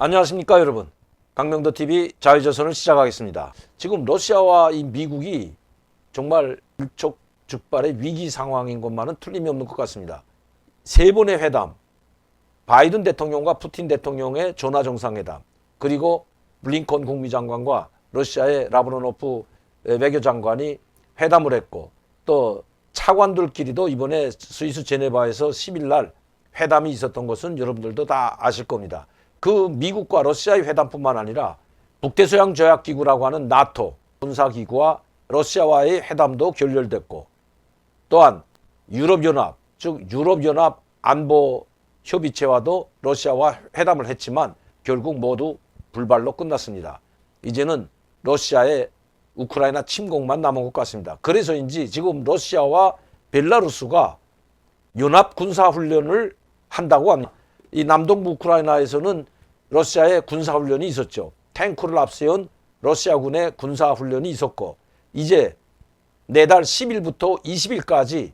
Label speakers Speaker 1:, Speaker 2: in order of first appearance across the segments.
Speaker 1: 안녕하십니까 여러분. 강명도TV 자유조선을 시작하겠습니다. 지금 러시아와 이 미국이 정말 일촉즉발의 위기 상황인 것만은 틀림이 없는 것 같습니다. 세 번의 회담, 바이든 대통령과 푸틴 대통령의 전화 정상회담, 그리고 블링컨 국무장관과 러시아의 라브로노프 외교장관이 회담을 했고, 또 차관들끼리도 이번에 스위스 제네바에서 10일 날 회담이 있었던 것은 여러분들도 다 아실 겁니다. 그 미국과 러시아의 회담뿐만 아니라 북대서양 조약기구라고 하는 나토 군사기구와 러시아와의 회담도 결렬됐고, 또한 유럽연합, 즉 유럽연합 안보협의체와도 러시아와 회담을 했지만 결국 모두 불발로 끝났습니다. 이제는 러시아의 우크라이나 침공만 남은 것 같습니다. 그래서인지 지금 러시아와 벨라루스가 연합 군사훈련을 한다고 합니다. 이 남동부 우크라이나에서는 러시아의 군사훈련이 있었죠. 탱크를 앞세운 러시아군의 군사훈련이 있었고, 이제 내달 10일부터 20일까지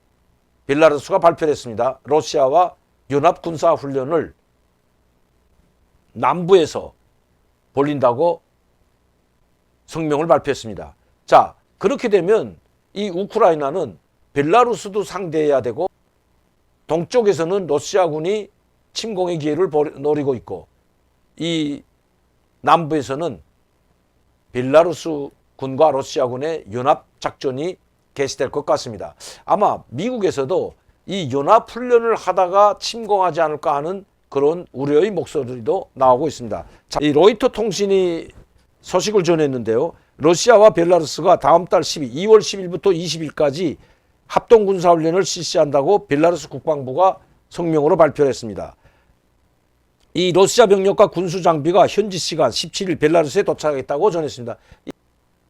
Speaker 1: 벨라루스가 발표를 했습니다. 러시아와 연합 군사훈련을 남부에서 벌린다고 성명을 발표했습니다. 자, 그렇게 되면 이 우크라이나는 벨라루스도 상대해야 되고, 동쪽에서는 러시아군이 침공의 기회를 노리고 있고, 이 남부에서는 벨라루스 군과 러시아군의 연합 작전이 개시될 것 같습니다. 아마 미국에서도 이 연합 훈련을 하다가 침공하지 않을까 하는 그런 우려의 목소리도 나오고 있습니다. 자, 이 로이터 통신이 소식을 전했는데요. 러시아와 벨라루스가 다음 달 2월 10일부터 20일까지 합동군사훈련을 실시한다고 벨라루스 국방부가 성명으로 발표를 했습니다. 이 러시아 병력과 군수 장비가 현지 시간 17일 벨라루스에 도착했다고 전했습니다.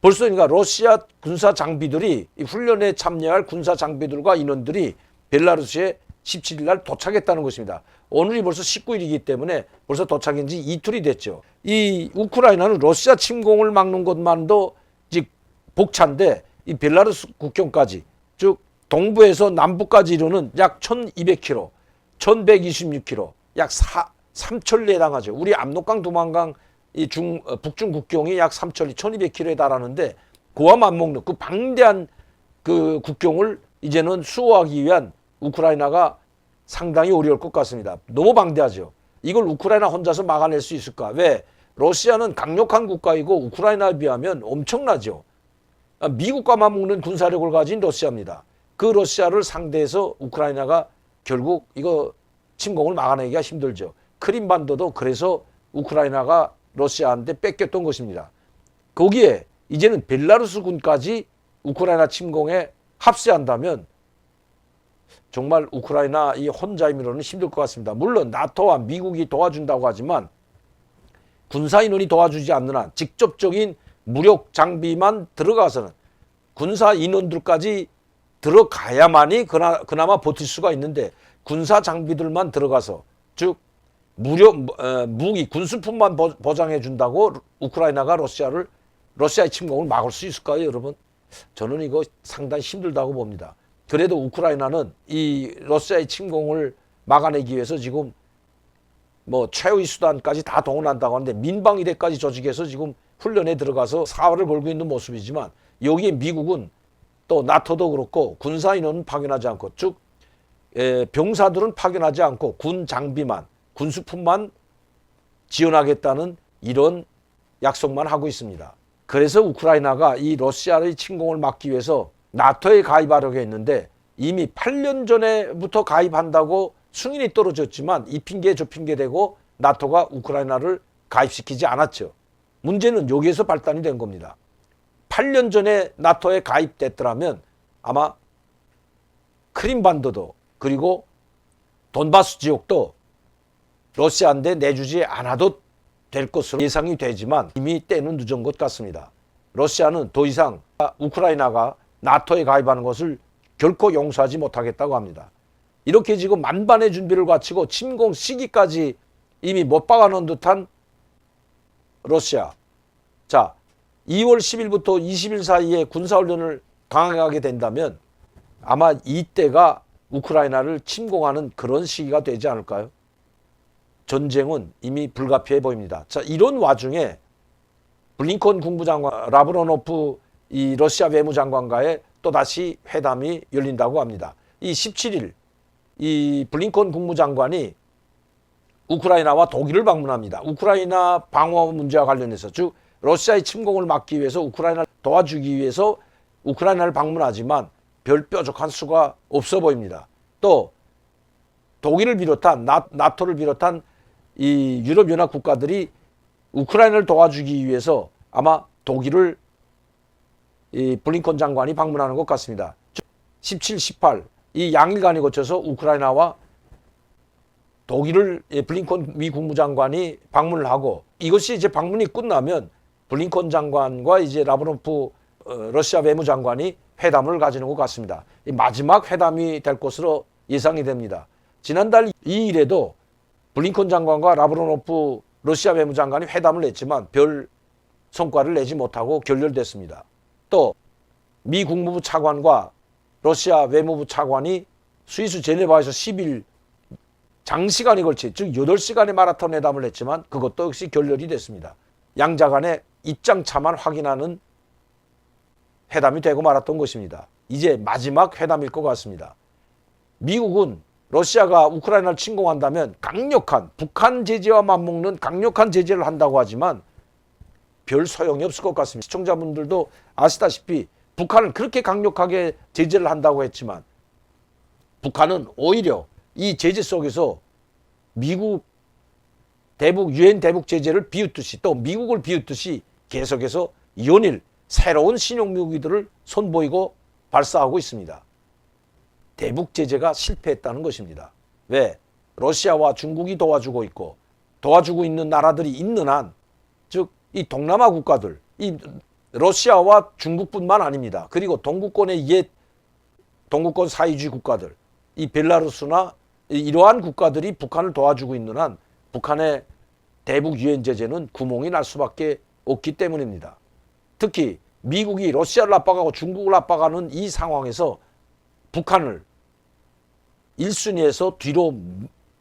Speaker 1: 벌써 그러니까 러시아 군사 장비들이 이 훈련에 참여할 군사 장비들과 인원들이 벨라루스에 17일 날 도착했다는 것입니다. 오늘이 벌써 19일이기 때문에 벌써 도착한 지 이틀이 됐죠. 이 우크라이나는 러시아 침공을 막는 것만도 즉 벅찬데 이 벨라루스 국경까지, 즉 동부에서 남부까지 이루는 약 1200km, 1126km, 약 3천리에 해당하죠. 우리 압록강, 두만강 이 북중 국경이 약 3천리, 1200km에 달하는데 그와 맞먹는 그 방대한 그 국경을 이제는 수호하기 위한 우크라이나가 상당히 어려울 것 같습니다. 너무 방대하죠. 이걸 우크라이나 혼자서 막아낼 수 있을까? 왜? 러시아는 강력한 국가이고 우크라이나에 비하면 엄청나죠. 미국과 맞먹는 군사력을 가진 러시아입니다. 그 러시아를 상대해서 우크라이나가 결국 이거 침공을 막아내기가 힘들죠. 크림반도도 그래서 우크라이나가 러시아한테 뺏겼던 것입니다. 거기에 이제는 벨라루스 군까지 우크라이나 침공에 합세한다면 정말 우크라이나 이 혼자 힘으로는 힘들 것 같습니다. 물론 나토와 미국이 도와준다고 하지만 군사 인원이 도와주지 않는 한 직접적인 무력 장비만 들어가서는 군사 인원들까지 들어가야만이 그나마 버틸 수가 있는데, 군사 장비들만 들어가서, 즉 무기 군수품만 보장해 준다고 우크라이나가 러시아의 침공을 막을 수 있을까요, 여러분? 저는 이거 상당히 힘들다고 봅니다. 그래도 우크라이나는 이 러시아의 침공을 막아내기 위해서 지금 뭐 최후의 수단까지 다 동원한다고 하는데 민방위대까지 조직해서 지금 훈련에 들어가서 사활을 걸고 있는 모습이지만, 여기에 미국은 또 나토도 그렇고 군사 인원은 파견하지 않고, 즉 병사들은 파견하지 않고 군 장비만, 군수품만 지원하겠다는 이런 약속만 하고 있습니다. 그래서 우크라이나가 이 러시아의 침공을 막기 위해서 나토에 가입하려고 했는데 이미 8년 전에부터 가입한다고 승인이 떨어졌지만 이 핑계 저 핑계 대고 나토가 우크라이나를 가입시키지 않았죠. 문제는 여기에서 발단이 된 겁니다. 8년 전에 나토에 가입됐더라면 아마 크림반도도 그리고 돈바스 지역도 러시아한테 내주지 않아도 될 것으로 예상이 되지만 이미 때는 늦은 것 같습니다. 러시아는 더 이상 우크라이나가 나토에 가입하는 것을 결코 용서하지 못하겠다고 합니다. 이렇게 지금 만반의 준비를 갖추고 침공 시기까지 이미 못 박아놓은 듯한 러시아. 자, 2월 10일부터 20일 사이에 군사훈련을 강행하게 된다면 아마 이때가 우크라이나를 침공하는 그런 시기가 되지 않을까요? 전쟁은 이미 불가피해 보입니다. 자, 이런 와중에 블링컨 국무장관, 라브로노프 이 러시아 외무장관과의 또다시 회담이 열린다고 합니다. 이 17일 이 블링컨 국무장관이 우크라이나와 독일을 방문합니다. 우크라이나 방어 문제와 관련해서, 즉 러시아의 침공을 막기 위해서 우크라이나를 도와주기 위해서 우크라이나를 방문하지만 별 뾰족한 수가 없어 보입니다. 또 독일을 비롯한 나토를 비롯한 이 유럽연합 국가들이 우크라이나를 도와주기 위해서 아마 독일을 이 블링컨 장관이 방문하는 것 같습니다. 17, 18 이 양일간에 거쳐서 우크라이나와 독일을 블링컨 미 국무장관이 방문을 하고, 이것이 이제 방문이 끝나면 블링컨 장관과 이제 라브로프 러시아 외무장관이 회담을 가지는 것 같습니다. 마지막 회담이 될 것으로 예상이 됩니다. 지난달 2일에도 블링컨 장관과 라브로노프 러시아 외무장관이 회담을 했지만 별 성과를 내지 못하고 결렬됐습니다. 또 미 국무부 차관과 러시아 외무부 차관이 스위스 제네바에서 10일 장시간에 걸쳐, 즉 8시간의 마라톤 회담을 했지만 그것도 역시 결렬이 됐습니다. 양자 간의 입장차만 확인하는 회담이 되고 말았던 것입니다. 이제 마지막 회담일 것 같습니다. 미국은 러시아가 우크라이나를 침공한다면 강력한 북한 제재와 맞먹는 강력한 제재를 한다고 하지만 별 소용이 없을 것 같습니다. 시청자분들도 아시다시피 북한은 그렇게 강력하게 제재를 한다고 했지만 북한은 오히려 이 제재 속에서 미국 대북 유엔 대북 제재를 비웃듯이, 또 미국을 비웃듯이 계속해서 연일 새로운 신형 무기들을 선보이고 발사하고 있습니다. 대북 제재가 실패했다는 것입니다. 왜? 러시아와 중국이 도와주고 있고 도와주고 있는 나라들이 있는 한, 즉 이 동남아 국가들, 이 러시아와 중국뿐만 아닙니다. 그리고 동구권의 옛 동구권 사회주의 국가들, 이 벨라루스나 이러한 국가들이 북한을 도와주고 있는 한 북한의 대북 유엔 제재는 구멍이 날 수밖에 없기 때문입니다. 특히 미국이 러시아를 압박하고 중국을 압박하는 이 상황에서 북한을 1순위에서 뒤로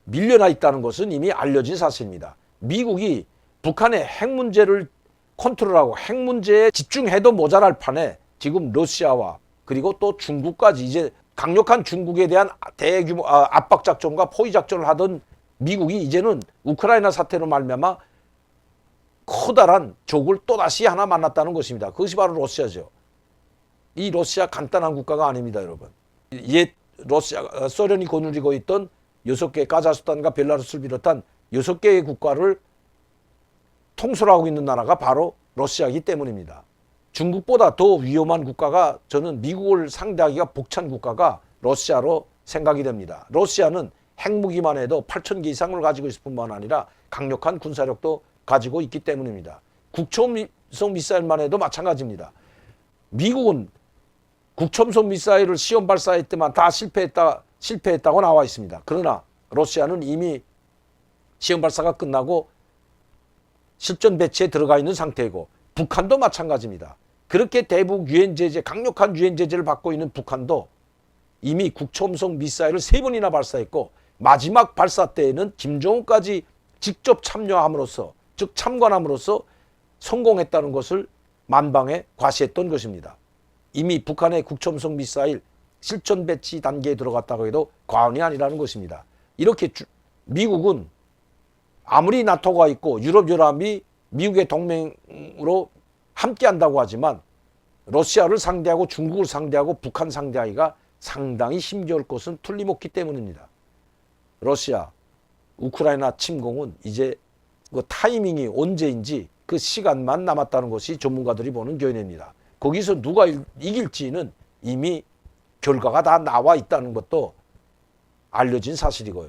Speaker 1: 밀려나 있다는 것은 이미 알려진 사실입니다. 미국이 북한의 핵 문제를 컨트롤하고 핵 문제에 집중해도 모자랄 판에 지금 러시아와 그리고 또 중국까지, 이제 강력한 중국에 대한 대규모 압박작전과 포위작전을 하던 미국이 이제는 우크라이나 사태로 말미암아 커다란 적을 또다시 하나 만났다는 것입니다. 그것이 바로 러시아죠. 이 러시아 간단한 국가가 아닙니다, 여러분. 옛 러시아, 소련이 거느리고 있던 6개, 카자흐스탄과 벨라루스를 비롯한 6개의 국가를 통솔하고 있는 나라가 바로 러시아이기 때문입니다. 중국보다 더 위험한 국가가, 저는 미국을 상대하기가 벅찬 국가가 러시아로 생각이 됩니다. 러시아는 핵무기만 해도 8,000개 이상을 가지고 있을 뿐만 아니라 강력한 군사력도 가지고 있기 때문입니다. 국초음속 미사일만 해도 마찬가지입니다. 미국은 국초음속 미사일을 시험 발사할 때만 다 실패했다고 나와 있습니다. 그러나 러시아는 이미 시험 발사가 끝나고 실전 배치에 들어가 있는 상태이고, 북한도 마찬가지입니다. 그렇게 대북 유엔 제재, 강력한 유엔 제재를 받고 있는 북한도 이미 국초음속 미사일을 3번이나 발사했고, 마지막 발사 때에는 김정은까지 직접 참여함으로써, 즉 참관함으로써 성공했다는 것을 만방에 과시했던 것입니다. 이미 북한의 국초음속 미사일 실전 배치 단계에 들어갔다고 해도 과언이 아니라는 것입니다. 이렇게 미국은 아무리 나토가 있고 유럽연합이 미국의 동맹으로 함께한다고 하지만 러시아를 상대하고 중국을 상대하고 북한 상대하기가 상당히 힘겨울 것은 틀림없기 때문입니다. 러시아, 우크라이나 침공은 이제 그 타이밍이 언제인지 그 시간만 남았다는 것이 전문가들이 보는 견해입니다. 거기서 누가 이길지는 이미 결과가 다 나와 있다는 것도 알려진 사실이고요.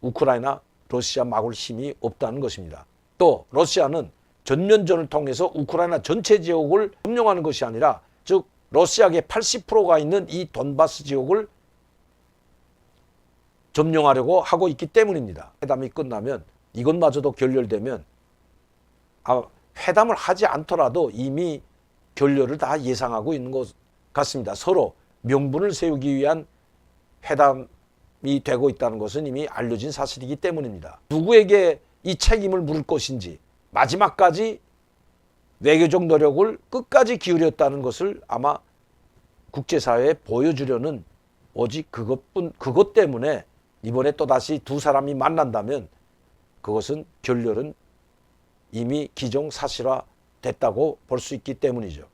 Speaker 1: 우크라이나, 러시아 막을 힘이 없다는 것입니다. 또 러시아는 전면전을 통해서 우크라이나 전체 지역을 점령하는 것이 아니라, 즉 러시아계 80%가 있는 이 돈바스 지역을 점령하려고 하고 있기 때문입니다. 회담이 끝나면, 이것마저도 결렬되면, 회담을 하지 않더라도 이미 결렬을 다 예상하고 있는 것 같습니다. 서로 명분을 세우기 위한 회담 되고 있다는 것은 이미 알려진 사실이기 때문입니다. 누구에게 이 책임을 물을 것인지 마지막까지 외교적 노력을 끝까지 기울였다는 것을 아마 국제사회에 보여주려는 오직 그것 때문에 이번에 또다시 두 사람이 만난다면 그것은 결렬은 이미 기정사실화 됐다고 볼 수 있기 때문이죠.